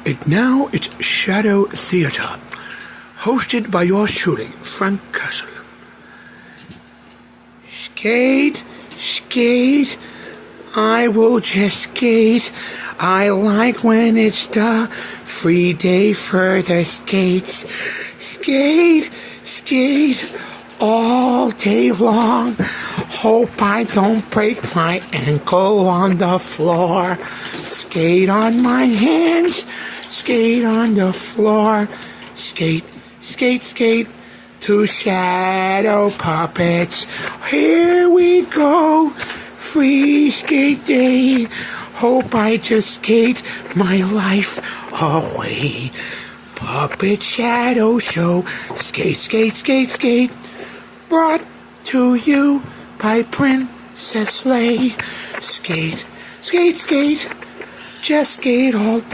It's Shadow Theater, hosted by yours truly, Frank Castle. Skate, skate, I will just skate. I like when it's the free day for the skates. Skate, skate, all day long. Hope I don't break my ankle on the floor. Skate on my hands, skate on the floor. Skate, skate, skate to shadow puppets. Here we go, free skate day. Hope I just skate my life away. Puppet Shadow Show, skate, skate, skate, skate. Brought to you by Princess Leia. Skate, skate, skate, just skate all day.